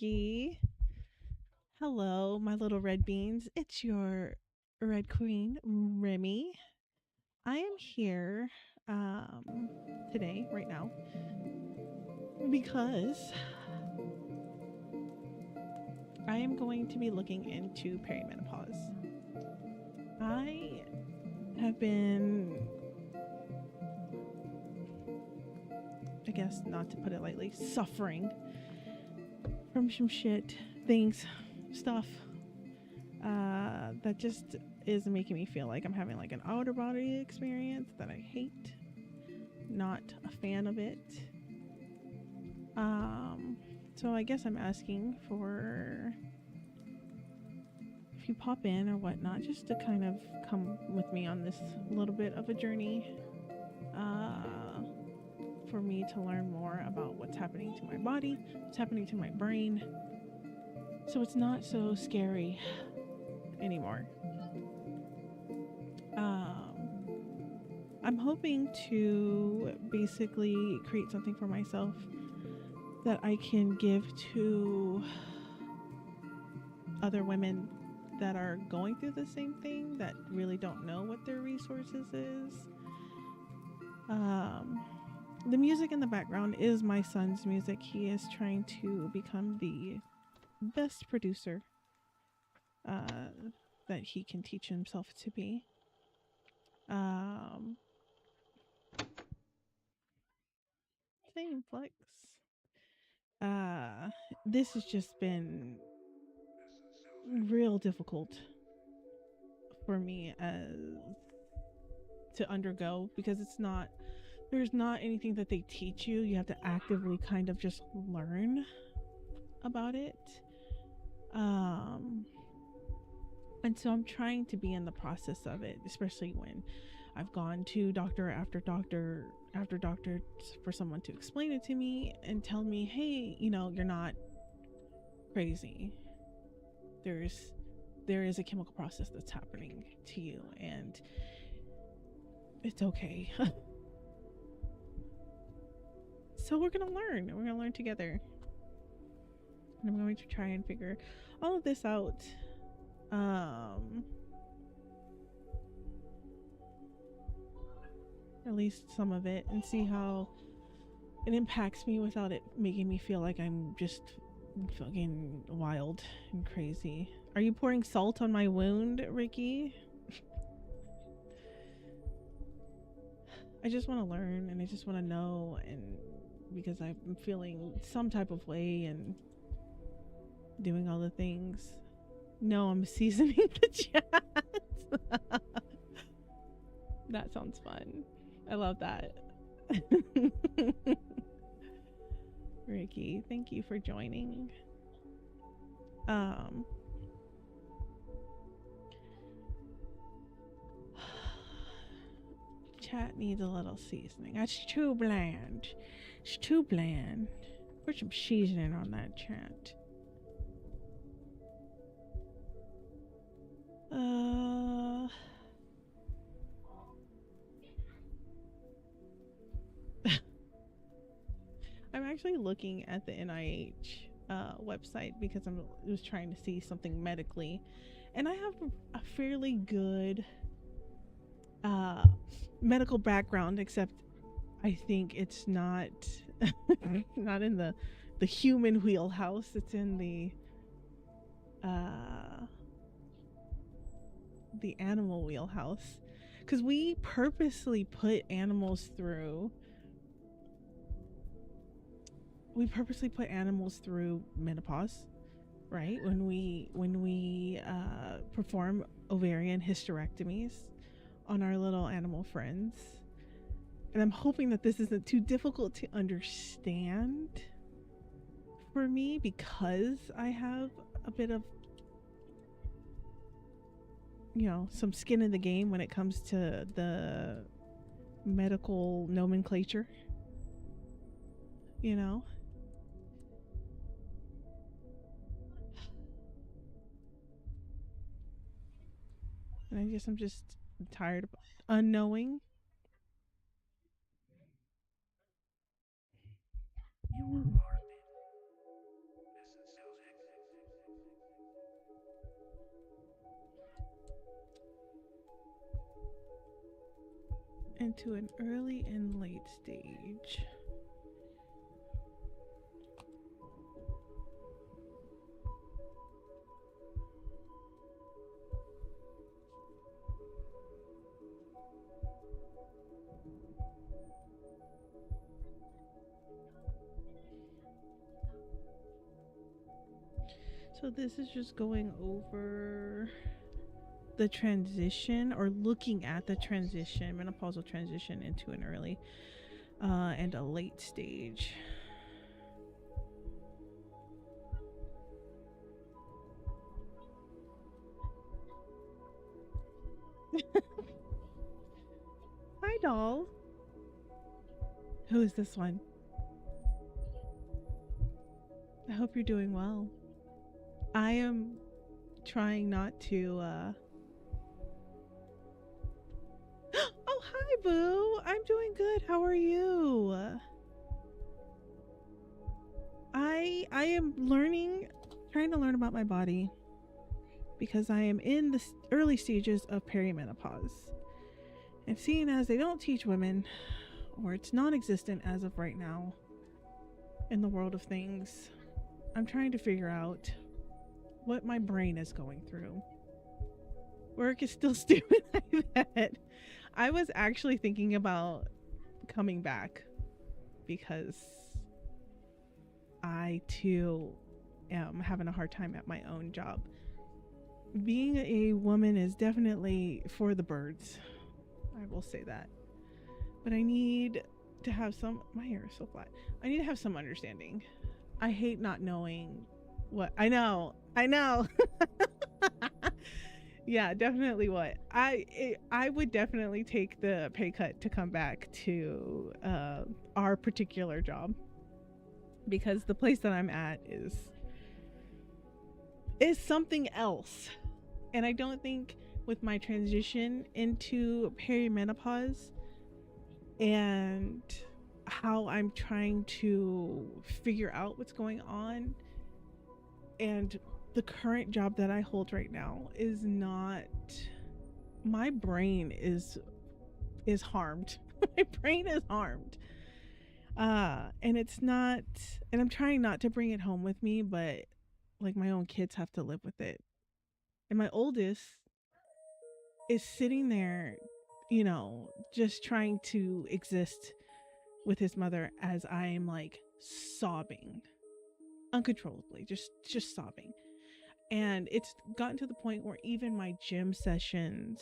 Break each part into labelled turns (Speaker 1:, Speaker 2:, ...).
Speaker 1: Ricky. Hello, my little red beans. It's your red queen, Remy. I am here today, right now, because I am going to be looking into perimenopause. I have been, I guess not to put it lightly, suffering from some shit, things, stuff that just is making me feel like I'm having like an outer body experience that I hate. Not a fan of it. So I guess I'm asking for if you pop in or whatnot, just to kind of come with me on this little bit of a journey. For me to learn more about what's happening to my body, what's happening to my brain, so it's not so scary anymore. I'm hoping to basically create something for myself that I can give to other women that are going through the same thing, that really don't know what their resources is. The music in the background is my son's music. He is trying to become the best producer that he can teach himself to be. Same flex. This has just been real difficult for me as to undergo, because there's not anything that they teach you. You have to actively kind of just learn about it. And so I'm trying to be in the process of it, especially when I've gone to doctor after doctor after doctor for someone to explain it to me and tell me, hey, you're not crazy. There is a chemical process that's happening to you, and it's okay. So we're gonna learn. We're gonna learn together. And I'm going to try and figure all of this out. At least some of it, and see how it impacts me without it making me feel like I'm just fucking wild and crazy. Are you pouring salt on my wound, Ricky? I just want to learn, and I just want to know, and because I'm feeling some type of way and doing all the things. No, I'm seasoning the chat. That sounds fun. I love that. Ricky, thank you for joining. Chat needs a little seasoning. That's too bland. It's too bland. Put some seasoning on that, chat. I'm actually looking at the NIH website because I was trying to see something medically, and I have a fairly good medical background, except I think it's not not in the human wheelhouse. It's in the animal wheelhouse, because we purposely put animals through menopause, right? When we perform ovarian hysterectomies on our little animal friends. And I'm hoping that this isn't too difficult to understand for me, because I have a bit of, some skin in the game when it comes to the medical nomenclature, And I'm just tired of unknowing. into an early and late stage. So this is just going over the transition, or looking at the transition, menopausal transition into an early and a late stage. Hi, doll. Who is this one? I hope you're doing well. I am trying not to Oh, hi, boo. I'm doing good. How are you? I am trying to learn about my body, because I am in the early stages of perimenopause. And seeing as they don't teach women, or it's non-existent as of right now in the world of things, I'm trying to figure out what my brain is going through. Work is still stupid, I bet. I was actually thinking about coming back because I too am having a hard time at my own job. Being a woman is definitely for the birds. I will say that. But I need to have some, my hair is so flat. I need to have some understanding. I hate not knowing what, I know. Yeah, definitely what. I would definitely take the pay cut to come back to our particular job, because the place that I'm at is something else. And I don't think with my transition into perimenopause and how I'm trying to figure out what's going on, and the current job that I hold right now is not, my brain is harmed. My brain is harmed. And it's not, and I'm trying not to bring it home with me, but like my own kids have to live with it. And my oldest is sitting there, just trying to exist with his mother as I am like sobbing uncontrollably, just sobbing. And it's gotten to the point where even my gym sessions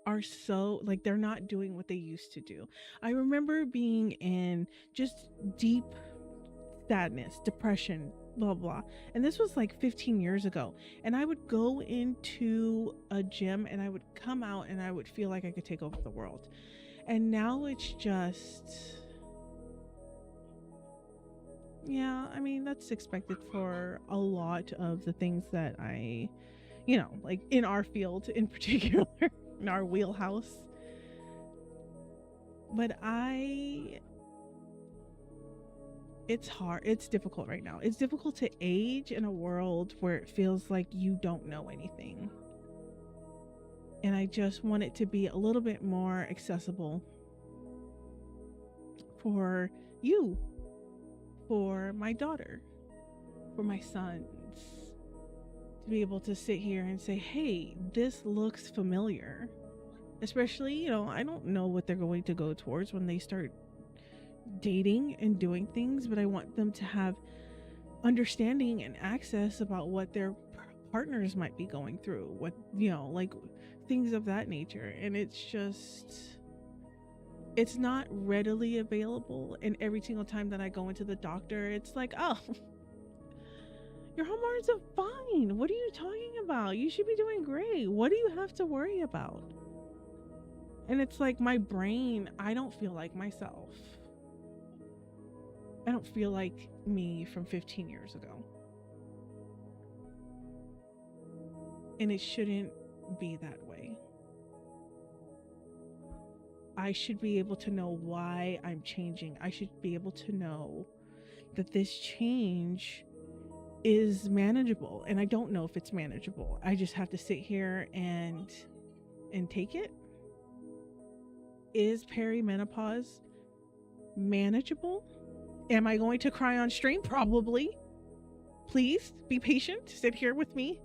Speaker 1: are so, like, they're not doing what they used to do. I remember being in just deep sadness, depression, blah blah. And this was like 15 years ago. And I would go into a gym and I would come out and I would feel like I could take over the world. And now it's just, yeah, I mean, that's expected for a lot of the things that I, like in our field in particular, in our wheelhouse. But it's hard. It's difficult right now. It's difficult to age in a world where it feels like you don't know anything. And I just want it to be a little bit more accessible for you, for my daughter, for my sons, to be able to sit here and say, hey, this looks familiar. Especially, I don't know what they're going to go towards when they start dating and doing things, but I want them to have understanding and access about what their partners might be going through, what, like things of that nature. And it's not readily available. And every single time that I go into the doctor, it's like, oh, your hormones are fine. What are you talking about? You should be doing great. What do you have to worry about? And it's like my brain, I don't feel like myself. I don't feel like me from 15 years ago. And it shouldn't be that way. I should be able to know why I'm changing. I should be able to know that this change is manageable. And I don't know if it's manageable. I just have to sit here and and take it? Is perimenopause manageable? Am I going to cry on stream? Probably. Please be patient. Sit here with me.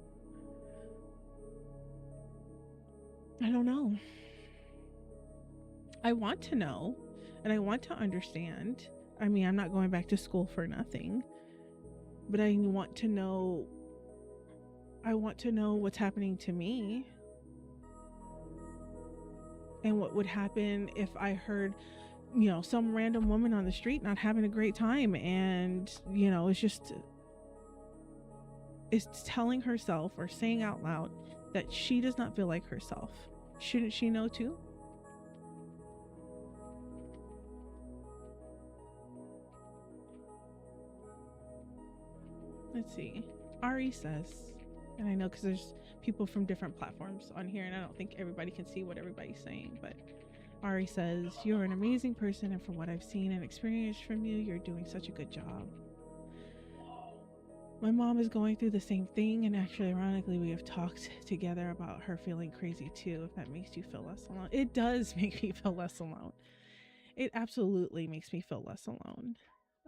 Speaker 1: I don't know. I want to know, and I want to understand. I mean, I'm not going back to school for nothing, but I want to know. I want to know what's happening to me and what would happen if I heard, some random woman on the street not having a great time, and is telling herself or saying out loud that she does not feel like herself. Shouldn't she know too? Let's see. Ari says, and I know because there's people from different platforms on here, and I don't think everybody can see what everybody's saying, but Ari says, "You're an amazing person, and from what I've seen and experienced from you, you're doing such a good job. My mom is going through the same thing, and actually, ironically, we have talked together about her feeling crazy too, if that makes you feel less alone." It does make me feel less alone. It absolutely makes me feel less alone.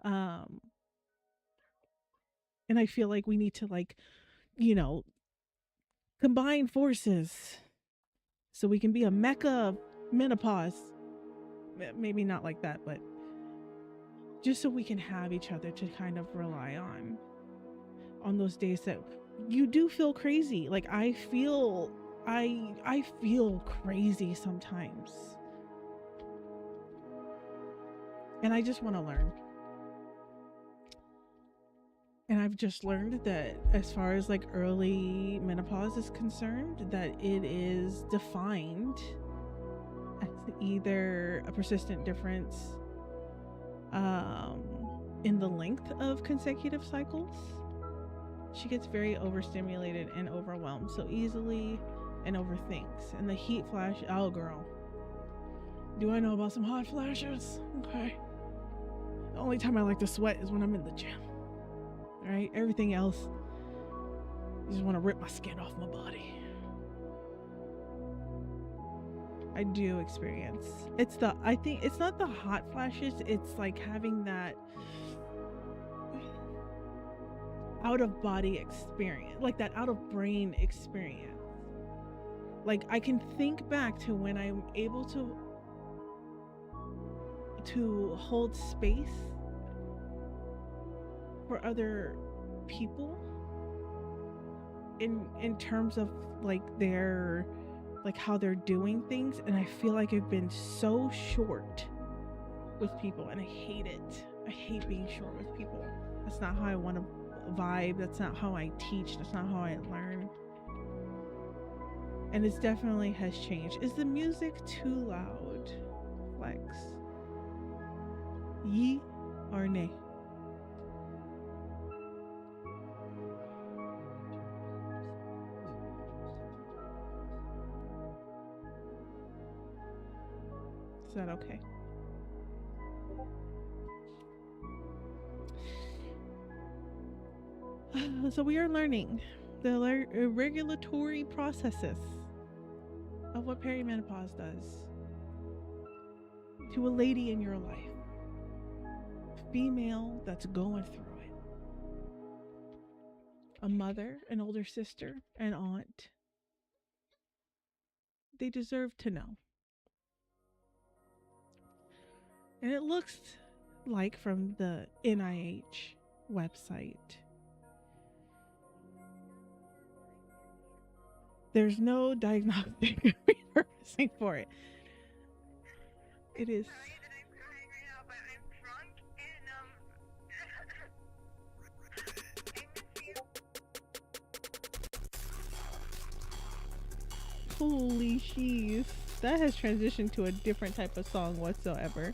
Speaker 1: And I feel like we need to, combine forces so we can be a mecca of menopause. Maybe not like that, but just so we can have each other to kind of rely on those days that you do feel crazy. Like I feel crazy sometimes, and I just want to learn. And I've just learned that as far as like early menopause is concerned, that it is defined as either a persistent difference in the length of consecutive cycles. She gets very overstimulated and overwhelmed so easily and overthinks. And the heat flash, oh girl, do I know about some hot flashes? Okay. The only time I like to sweat is when I'm in the gym. Right? Everything else, I just want to rip my skin off my body. I do experience. I think it's not the hot flashes, it's like having that out of body experience, like that out of brain experience. Like I can think back to when I'm able to hold space for other people in terms of like their like how they're doing things, and I feel like I've been so short with people, and I hate it. I hate being short with people. That's not how I want to vibe. That's not how I teach. That's not how I learn. And it definitely has changed. Is the music too loud? Flex. Ye or nay? Is that okay? So we are learning the regulatory processes of what perimenopause does to a lady in your life, female that's going through it, a mother, an older sister, an aunt. They deserve to know. And it looks like from the NIH website, there's no diagnostic repurposing for it. It is. Holy sheesh. That has transitioned to a different type of song whatsoever.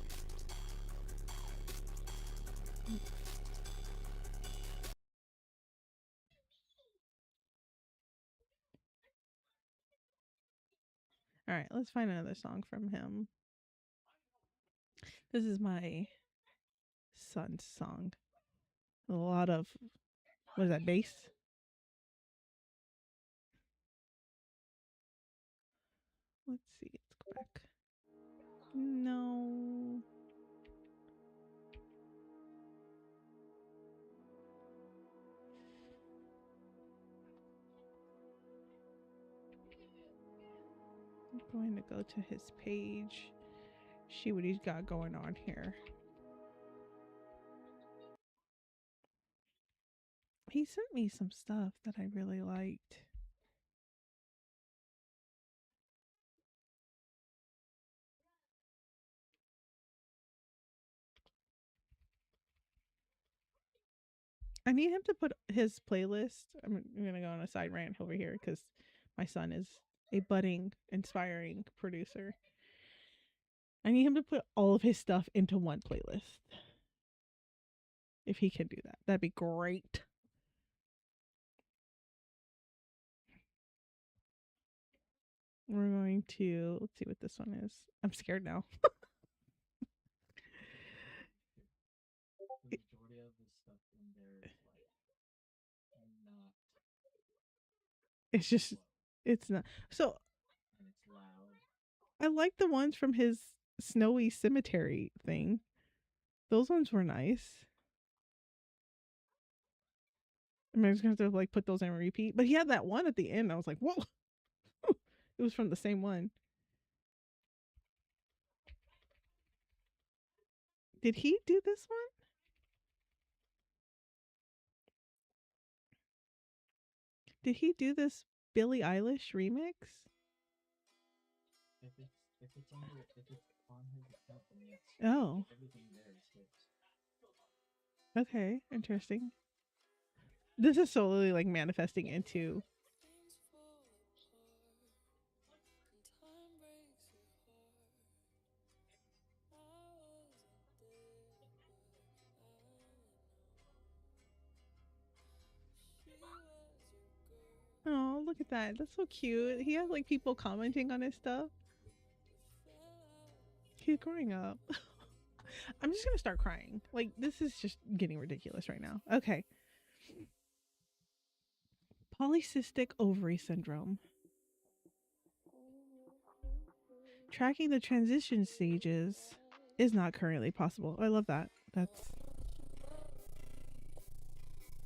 Speaker 1: Alright, let's find another song from him. This is my son's song. A lot of, what is that, bass? going to go to his page, see what he's got going on here. He sent me some stuff that I really liked. I need him to put his playlist. I'm gonna go on a side rant over here because my son is a budding, inspiring producer. I need him to put all of his stuff into one playlist. If he can do that, that'd be great. We're going to, let's see what this one is. I'm scared now.
Speaker 2: The majority of the stuff in there is like not.
Speaker 1: It's just, it's not. So
Speaker 2: And it's loud.
Speaker 1: I like the ones from his Snowy Cemetery thing. Those ones were nice. I mean, I was gonna have to like put those in repeat. But he had that one at the end. I was like, whoa. It was from the same one. Did he do this one? Did he do this Billie Eilish remix?
Speaker 2: If it's on his account, then yes.
Speaker 1: Oh.
Speaker 2: Everything there is his.
Speaker 1: Okay, interesting. This is slowly like manifesting into oh, look at that. That's so cute. He has like people commenting on his stuff. He's growing up. I'm just gonna start crying. Like, this is just getting ridiculous right now. Okay. Polycystic ovary syndrome. Tracking the transition stages is not currently possible. I love that. That's.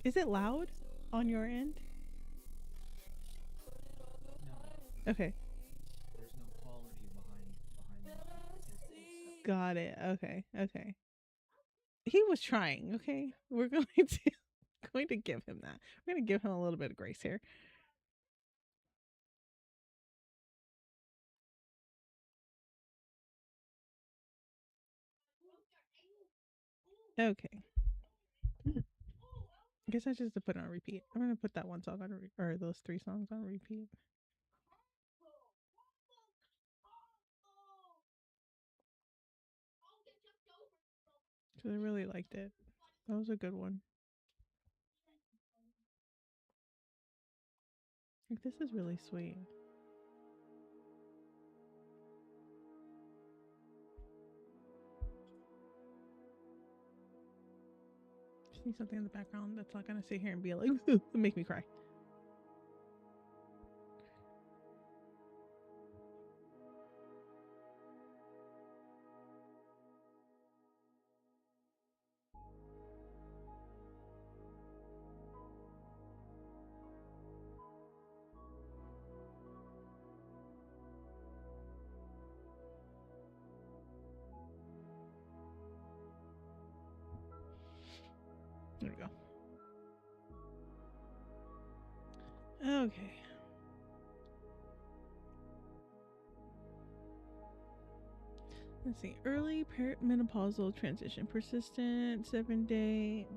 Speaker 1: Is it loud on your end?
Speaker 2: No.
Speaker 1: Okay.
Speaker 2: There's no quality behind his
Speaker 1: Got it. Okay. Okay. He was trying. Okay. We're going to give him that. We're going to give him a little bit of grace here. Okay. I guess I just have to put it on repeat. I'm gonna put that one song on or those 3 songs on repeat. Because I really liked it. That was a good one. Like, this is really sweet. Just need something in the background that's not gonna sit here and be like, make me cry. There we go. Okay. Let's see. Early menopausal transition. Persistent 7-day.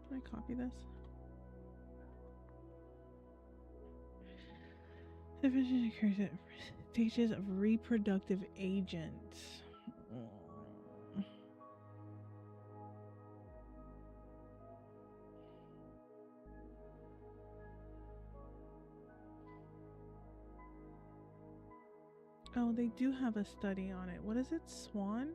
Speaker 1: Can I copy this? Division occurs at stages of reproductive agents. Oh, they do have a study on it. What is it? Swan?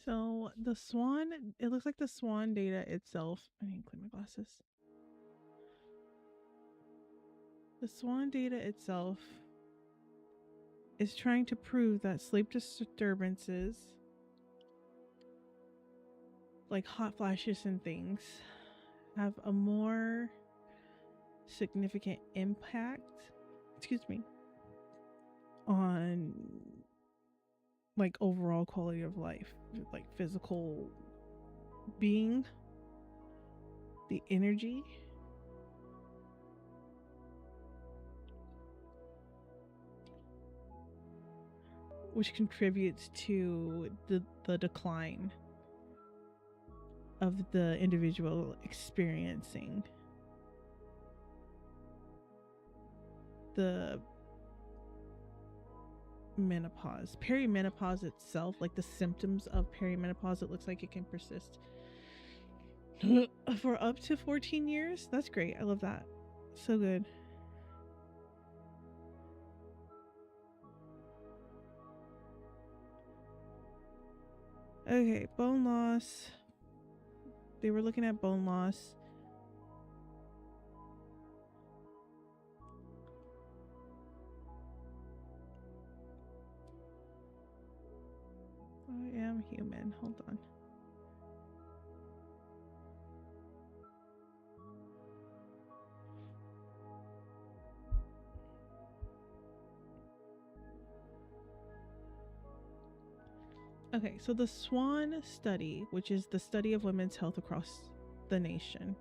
Speaker 1: So the swan, it looks like the swan data itself. I need to clean my glasses. The swan data itself is trying to prove that sleep disturbances, like hot flashes and things, have a more significant impact, on like overall quality of life, like physical being, the energy, which contributes to the decline of the individual experiencing the menopause. Perimenopause itself, like the symptoms of perimenopause, it looks like it can persist for up to 14 years. That's great. I love that. So good. Okay, bone loss. They were looking at bone loss. I am human. Hold on. Okay, so the SWAN study, which is the study of women's health across the nation,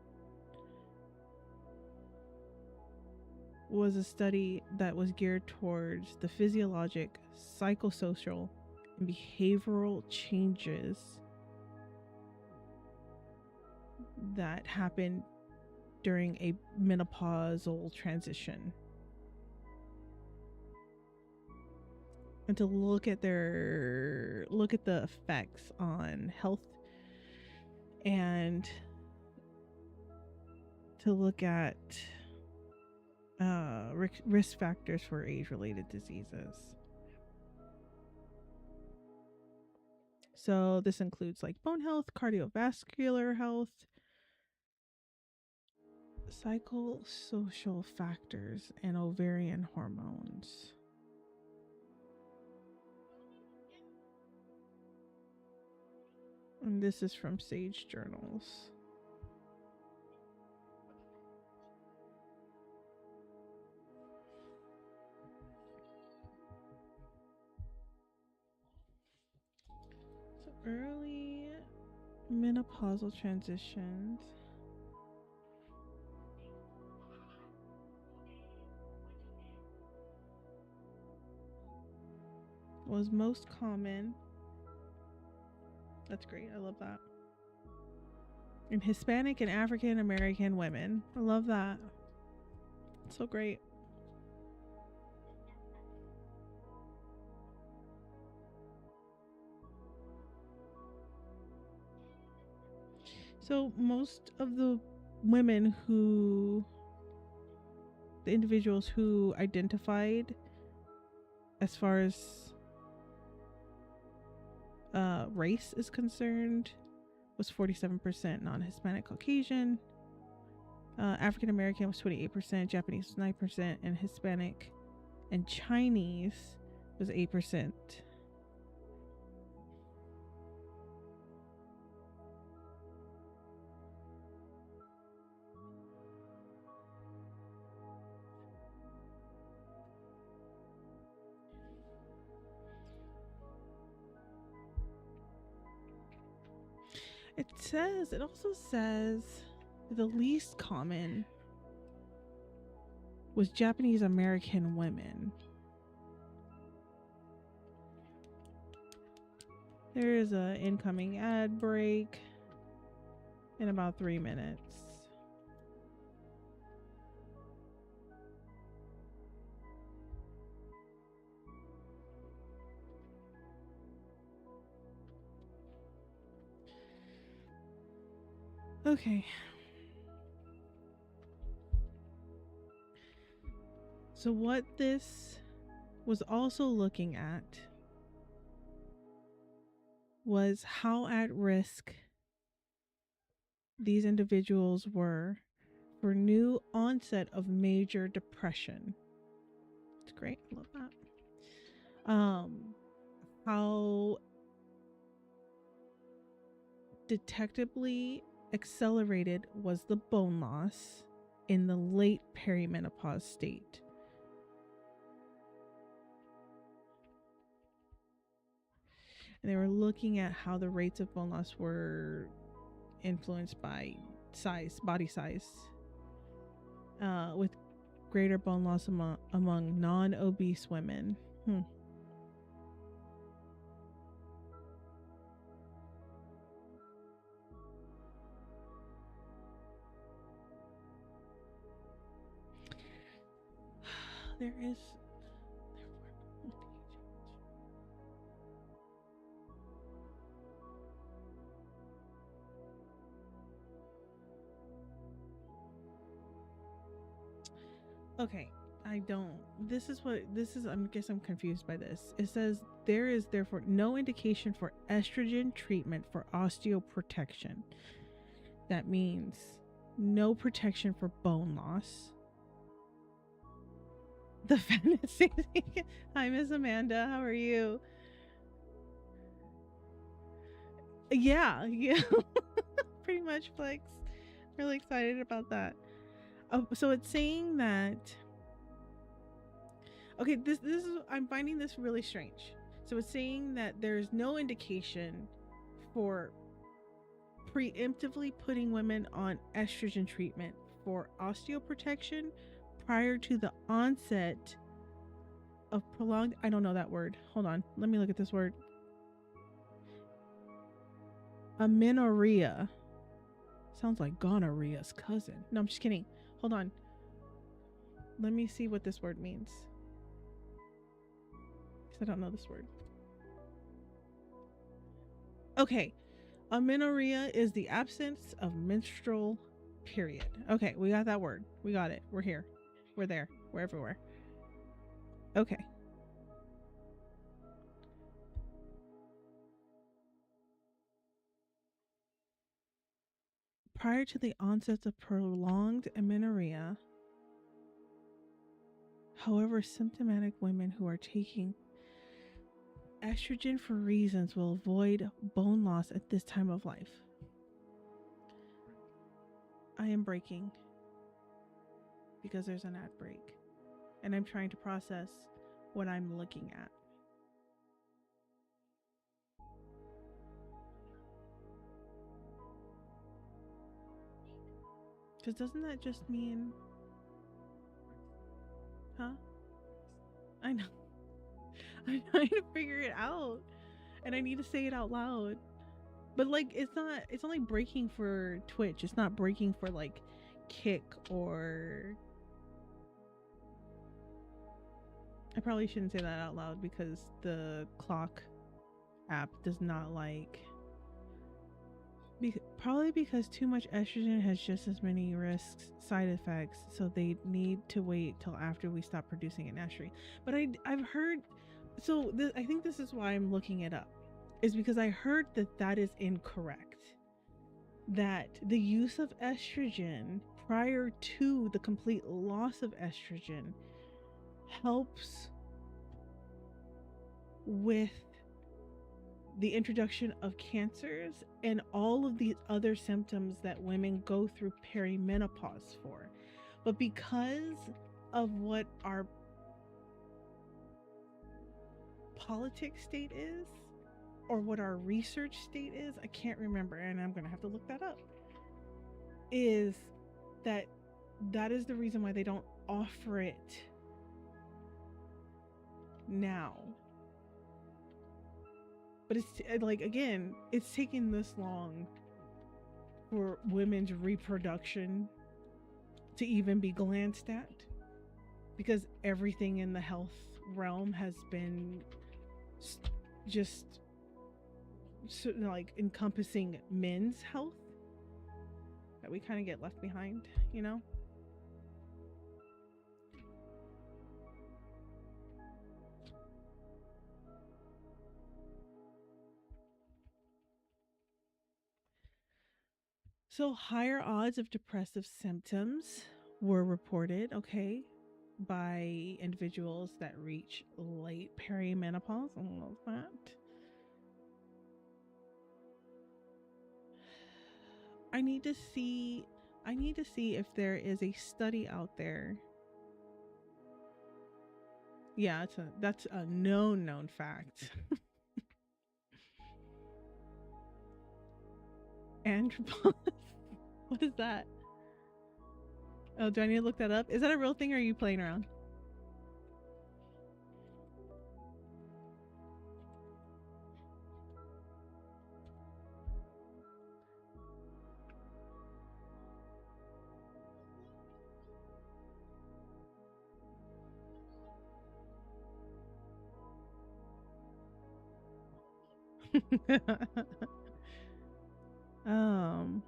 Speaker 1: was a study that was geared towards the physiologic, psychosocial, and behavioral changes that happen during a menopausal transition, and to look at the effects on health, and to look at risk factors for age-related diseases. So this includes like bone health, cardiovascular health, psychosocial factors, and ovarian hormones. And this is from Sage Journals. So early menopausal transitions. Was most common. That's great. I love that. In Hispanic and African American women. I love that. So great. So most of the individuals who identified as far as race is concerned was 47% non-Hispanic Caucasian. African American was 28%, Japanese was 9%, and Hispanic and Chinese was 8%. It also says the least common was Japanese American women. There is an incoming ad break in about 3 minutes. Okay. So what this was also looking at was how at risk these individuals were for new onset of major depression. It's great. I love that. How detectably accelerated was the bone loss in the late perimenopause state. And they were looking at how the rates of bone loss were influenced by size, body size, with greater bone loss among non-obese women. There is. Okay, I don't. This is. I guess I'm confused by this. It says there is therefore no indication for estrogen treatment for osteoprotection. That means no protection for bone loss. The fantasy. Hi, Miss Amanda. How are you? Yeah. Pretty much, Flex. Really excited about that. So it's saying that. Okay, this is. I'm finding this really strange. So it's saying that there's no indication for preemptively putting women on estrogen treatment for osteoprotection prior to the onset of prolonged. I don't know that word. Hold on. Let me look at this word. Amenorrhea. Sounds like gonorrhea's cousin. No, I'm just kidding. Hold on. Let me see what this word means. Because I don't know this word. Okay. Amenorrhea is the absence of menstrual period. Okay, we got that word. We got it. We're here. We're there. We're everywhere. Okay. Prior to the onset of prolonged amenorrhea, however, symptomatic women who are taking estrogen for reasons will avoid bone loss at this time of life. I am breaking because there's an ad break, and I'm trying to process what I'm looking at. Because doesn't that just mean... Huh? I know. I'm trying to figure it out, and I need to say it out loud. But like, it's only breaking for Twitch. It's not breaking for like Kick or... I probably shouldn't say that out loud because the clock app does not like... Probably because too much estrogen has just as many risks, side effects, so they need to wait till after we stop producing it naturally. But I've heard... So I think this is why I'm looking it up, is because I heard that is incorrect. That the use of estrogen prior to the complete loss of estrogen helps with the introduction of cancers and all of these other symptoms that women go through perimenopause for. But because of what our politics state is, or what our research state is, I can't remember, and I'm gonna have to look that up, is that is the reason why they don't offer it now. But it's like, again, it's taking this long for women's reproduction to even be glanced at, because everything in the health realm has been just so, like, encompassing men's health, that we kind of get left behind, you know? So higher odds of depressive symptoms were reported, okay, by individuals that reach late perimenopause. I love that. I need to see if there is a study out there. Yeah, that's a known fact. Andropause. What is that? Oh, do I need to look that up? Is that a real thing or are you playing around? um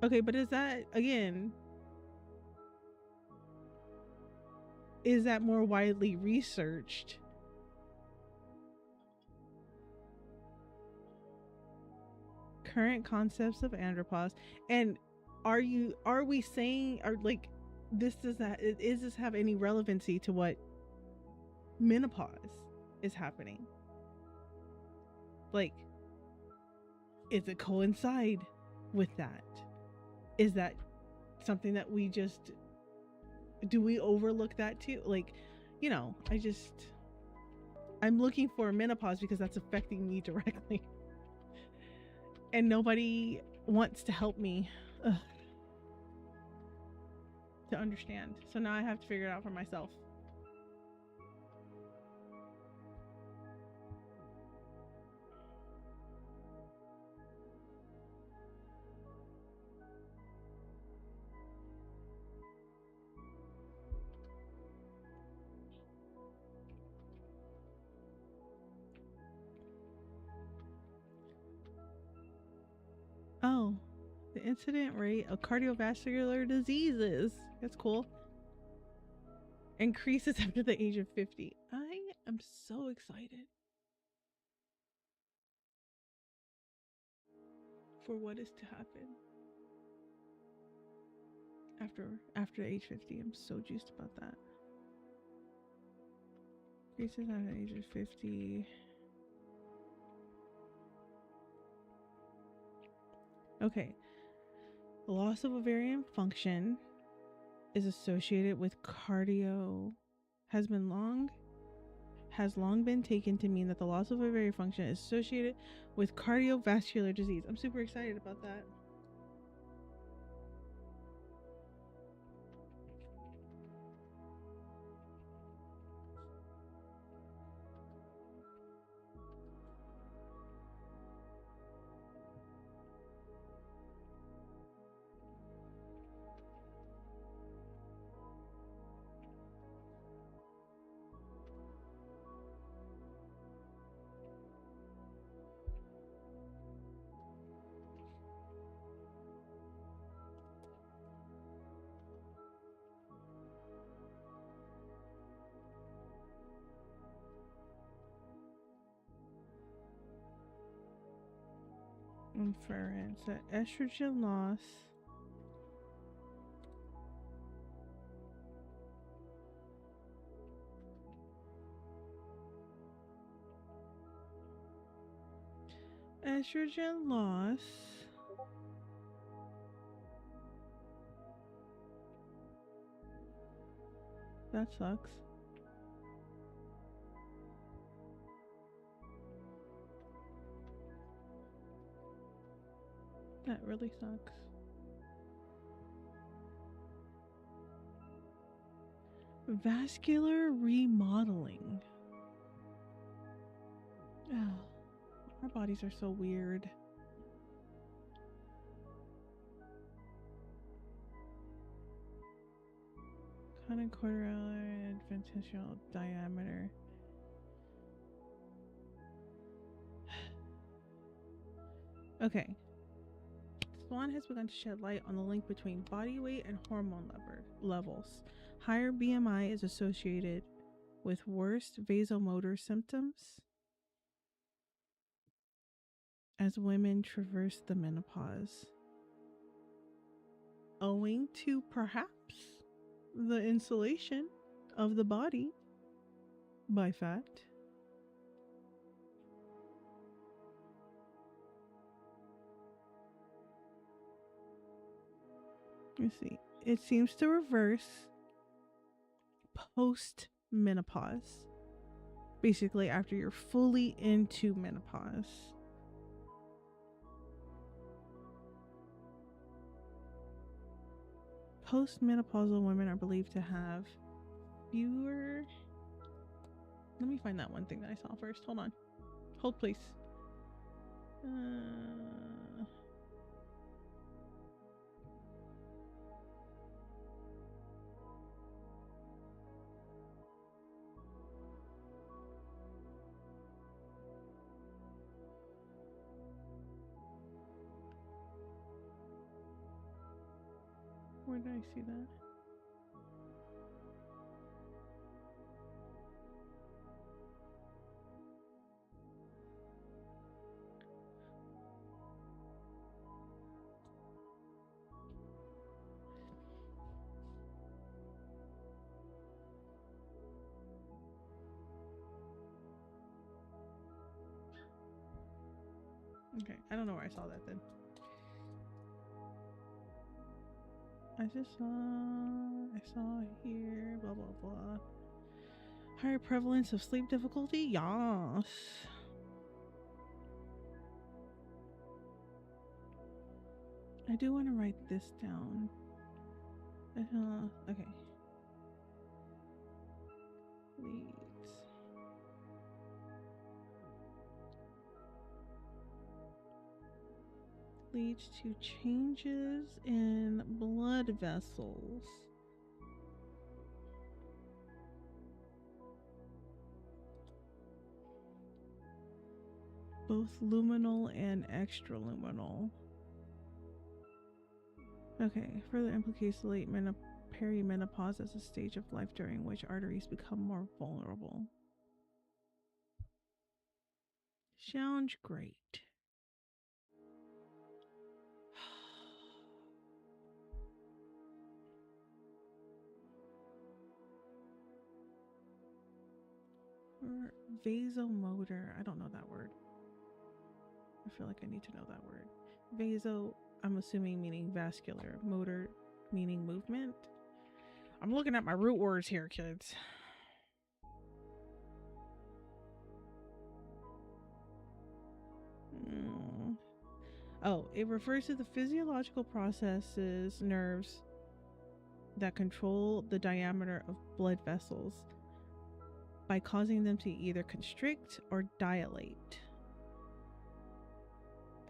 Speaker 1: okay, but is that, again, is that more widely researched? Current concepts of andropause. And are we saying, are like, this does that, is this have any relevancy to what menopause is happening? Like, is it coincide with that? Is that something that we just, do we overlook that too? Like, you know, I'm looking for menopause because that's affecting me directly. And nobody wants to help me to understand. So now I have to figure it out for myself. Oh, the incident rate of cardiovascular diseases, that's cool, increases after the age of 50. I am so excited for what is to happen after age 50. I'm so juiced about that. Increases after the age of 50. Okay. Loss of ovarian function is associated with has long been taken to mean that the loss of ovarian function is associated with cardiovascular disease. I'm super excited about that. Inference that estrogen loss that sucks. That really sucks. Vascular remodeling. Oh, our bodies are so weird. Conocordalar adventitial diameter. Okay. Swan has begun to shed light on the link between body weight and hormone levels. Higher BMI is associated with worse vasomotor symptoms. as women traverse the menopause, owing to perhaps the insulation of the body by fat. Let's see. It seems to reverse post menopause. Basically, after you're fully into menopause. Postmenopausal women are believed to have fewer. Let me find that one thing that I saw first. Hold on. Hold, please. Where did I see that? Okay, I don't know where I saw that then. I saw here, blah, blah, blah. Higher prevalence of sleep difficulty? Yes. I do want to write this down. Okay. Leads to changes in blood vessels. Both luminal and extraluminal. Okay, further implicates late perimenopause as a stage of life during which arteries become more vulnerable. Sounds great. Vasomotor. I don't know that word. I feel like I need to know that word. Vaso, I'm assuming meaning vascular. Motor meaning movement. I'm looking at my root words here, kids. Oh, it refers to the physiological processes, nerves that control the diameter of blood vessels by causing them to either constrict or dilate.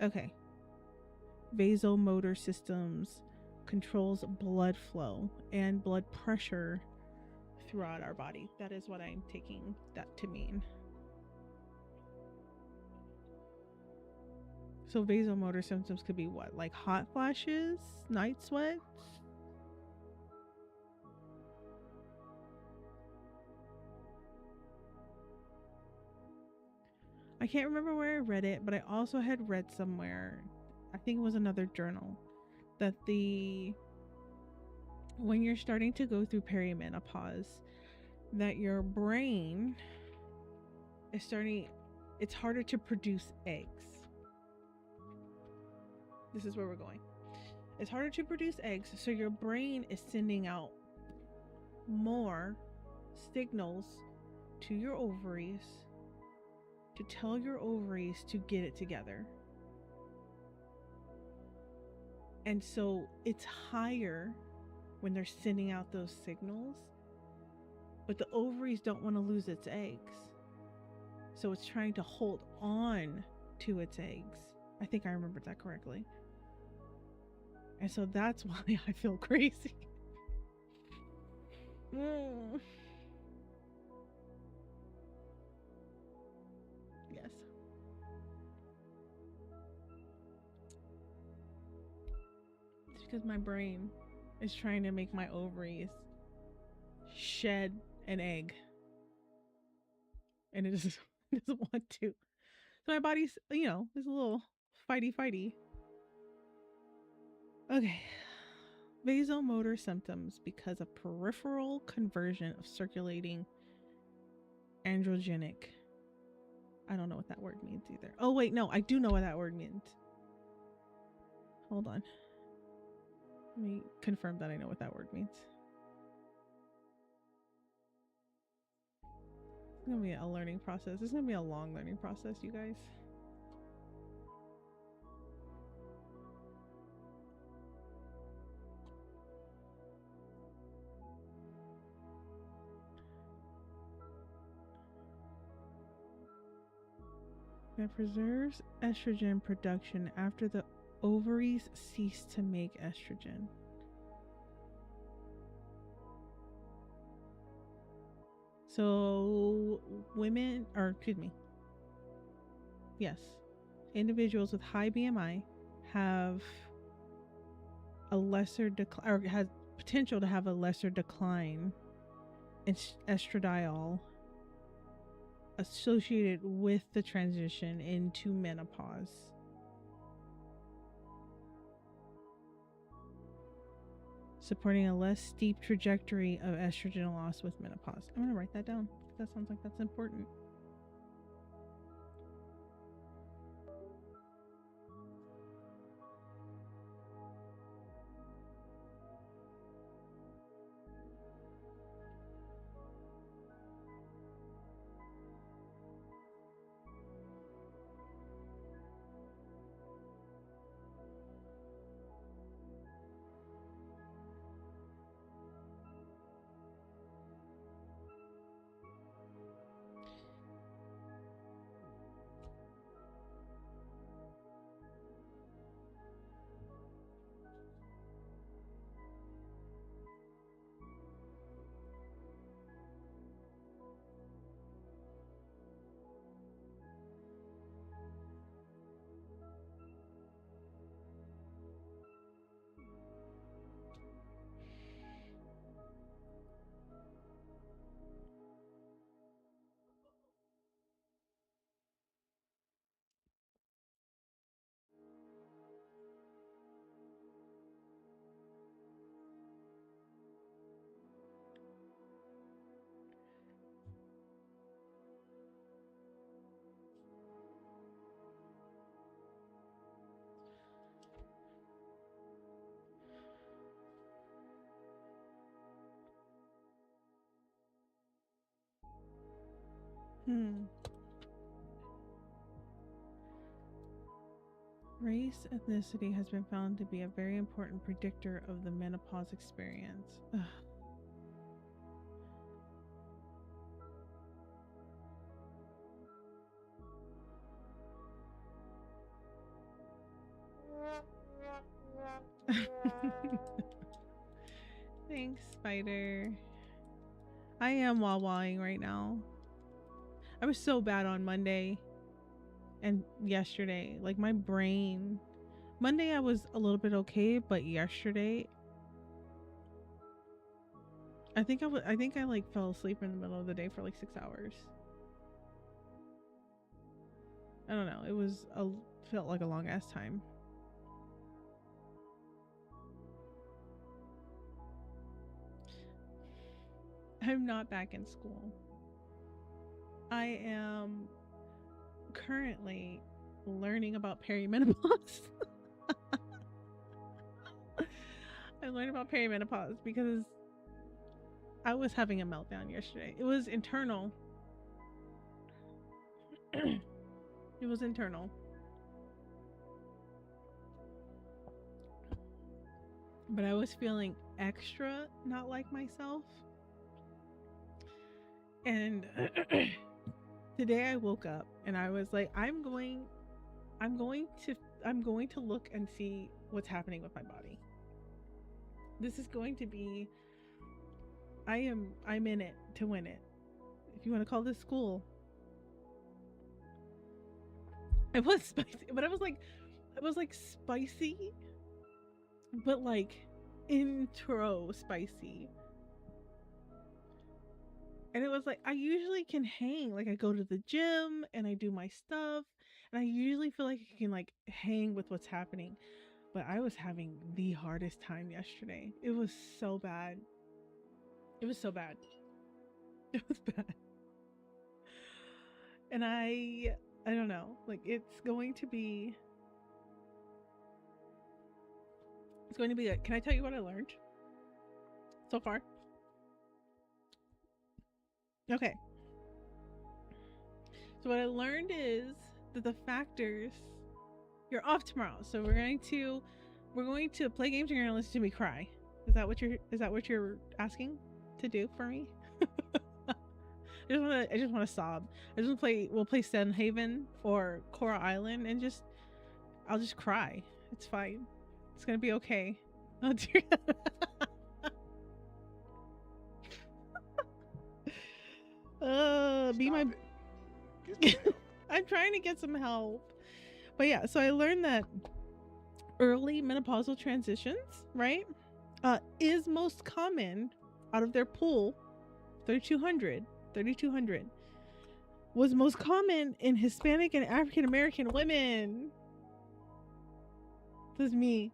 Speaker 1: Okay. Vasomotor systems controls blood flow and blood pressure throughout our body. That is what I'm taking that to mean. So vasomotor symptoms could be what? Like hot flashes, night sweats? I can't remember where I read it, but I also had read somewhere, I think it was another journal, that when you're starting to go through perimenopause, that your brain is it's harder to produce eggs. This is where we're going. It's harder to produce eggs, so your brain is sending out more signals to your ovaries to tell your ovaries to get it together. And so it's higher when they're sending out those signals, but the ovaries don't want to lose its eggs. So it's trying to hold on to its eggs. I think I remembered that correctly. And so that's why I feel crazy. Yes. It's because my brain is trying to make my ovaries shed an egg. And it doesn't want to. So my body's, is a little Fighty, fighty. Okay. Vasomotor symptoms because of peripheral conversion of circulating androgenic. I don't know what that word means either. Oh, wait, no, I do know what that word means. Hold on. Let me confirm that I know what that word means. It's going to be a learning process. It's going to be a long learning process, you guys. That preserves estrogen production after the ovaries cease to make estrogen. So women, or excuse me, yes, individuals with high BMI have a lesser decline, or has potential to have a lesser decline in estradiol associated with the transition into menopause. Supporting a less steep trajectory of estrogen loss with menopause. I'm going to write that down. That sounds like that's important. Race ethnicity has been found to be a very important predictor of the menopause experience. Ugh. Thanks, Spider. I am wah-wahing right now. I was so bad on Monday and yesterday. Like my brain. Monday I was a little bit okay, but yesterday I think I like fell asleep in the middle of the day for like 6 hours. I don't know. Felt like a long ass time. I'm not back in school. I am currently learning about perimenopause. I learned about perimenopause because I was having a meltdown yesterday. It was internal. It was internal. But I was feeling extra not like myself. And today I woke up and I was like, I'm going to look and see what's happening with my body. This is going to be, I'm in it to win it. If you want to call this school. It was spicy, but it was like spicy, but like intro spicy. And it was like, I usually can hang. Like I go to the gym and I do my stuff And I usually feel like I can like hang with what's happening, but I was having the hardest time yesterday. It was so bad. It was so bad. It was bad. And I don't know. Like it's going to be good. Can I tell you what I learned so far? Okay. So what I learned is that the factors, you're off tomorrow. So we're going to play games and you're going to listen to me cry. Is that what you're asking to do for me? I just want to sob. We'll play Sun Haven or Coral Island and I'll just cry. It's fine. It's going to be okay. Oh dear. Be my I'm trying to get some help. But yeah, so I learned that early menopausal transitions, right? Is most common out of their pool, 3,200 was most common in Hispanic and African American women. That's me.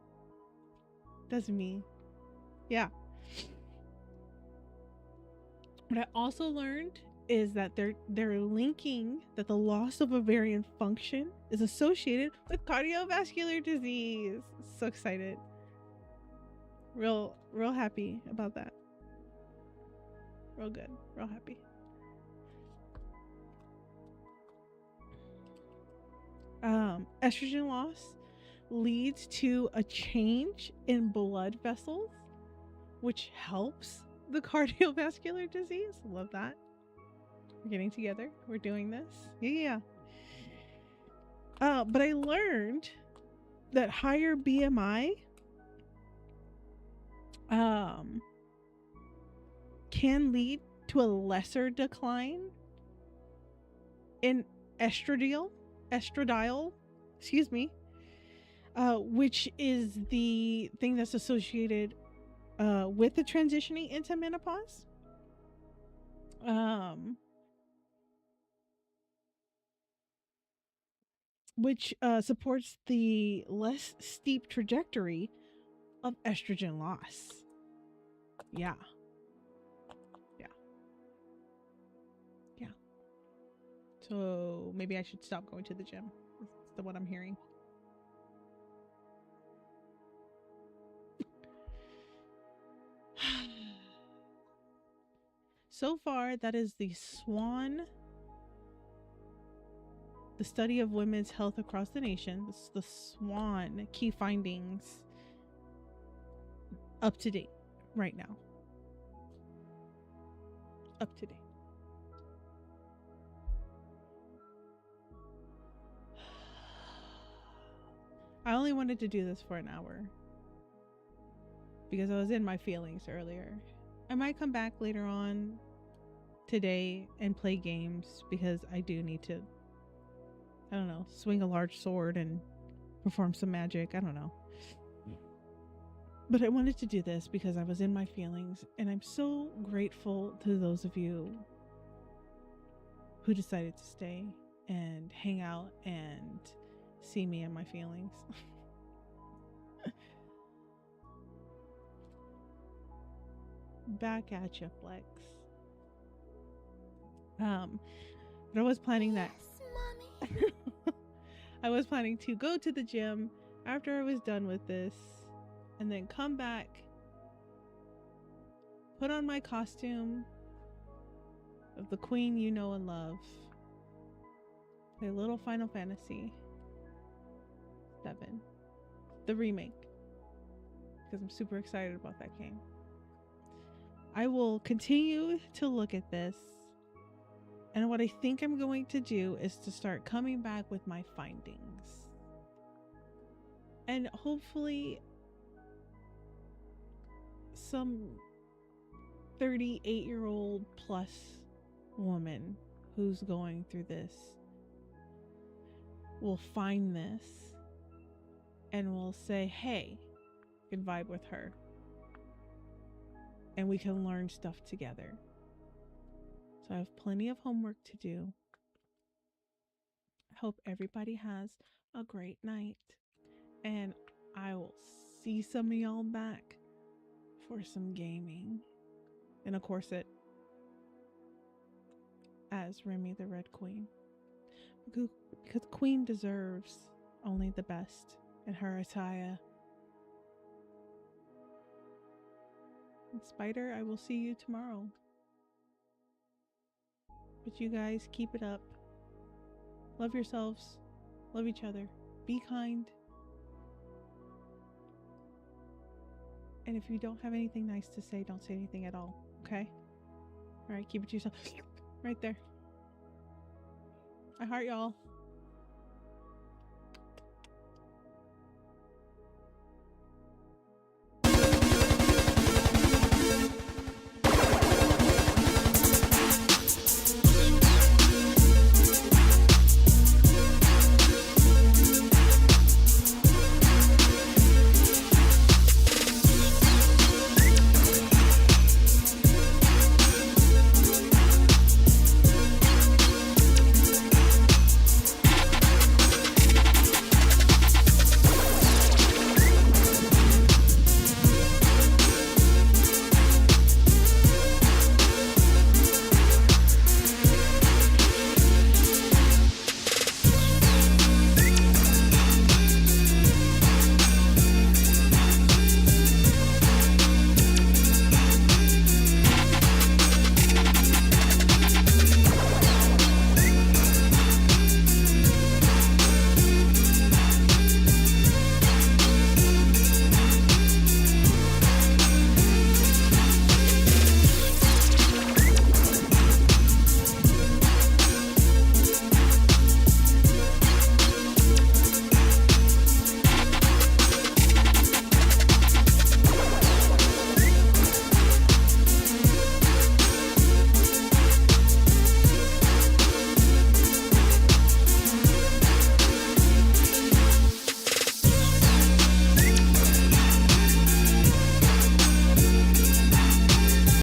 Speaker 1: Yeah. What I also learned is that they're linking that the loss of ovarian function is associated with cardiovascular disease. So excited. Real happy about that. Real good. Real happy. Estrogen loss leads to a change in blood vessels, which helps the cardiovascular disease. Love that. We're getting together. We're doing this. Yeah. But I learned that higher BMI can lead to a lesser decline in estradiol, which is the thing that's associated with the transitioning into menopause. Which supports the less steep trajectory of estrogen loss. Yeah. So maybe I should stop going to the gym. That's what I'm hearing. So far, that is the SWAN, the study of women's health across the nation. This is the SWAN key findings up to date right now. Up to date. I only wanted to do this for an hour because I was in my feelings earlier. I might come back later on today and play games because I do need to, I don't know, swing a large sword and perform some magic. I don't know. But I wanted to do this because I was in my feelings, and I'm so grateful to those of you who decided to stay and hang out and see me in my feelings. Back at you, Flex. But I was planning that. I was planning to go to the gym after I was done with this, and then come back, put on my costume of the queen you know and love, play a little Final Fantasy 7, the remake, because I'm super excited about that game. I will continue to look at this, and what I think I'm going to do is to start coming back with my findings, and hopefully some 38-year-old plus woman who's going through this will find this and will say, hey, you can vibe with her and we can learn stuff together. So I have plenty of homework to do. I hope everybody has a great night. And I will see some of y'all back for some gaming in a corset as Remy the Red Queen. Because Queen deserves only the best in her attire. And Spider, I will see you tomorrow. But you guys, keep it up. Love yourselves. Love each other. Be kind. And if you don't have anything nice to say, don't say anything at all. Okay? Alright, keep it to yourself. Right there. I heart y'all.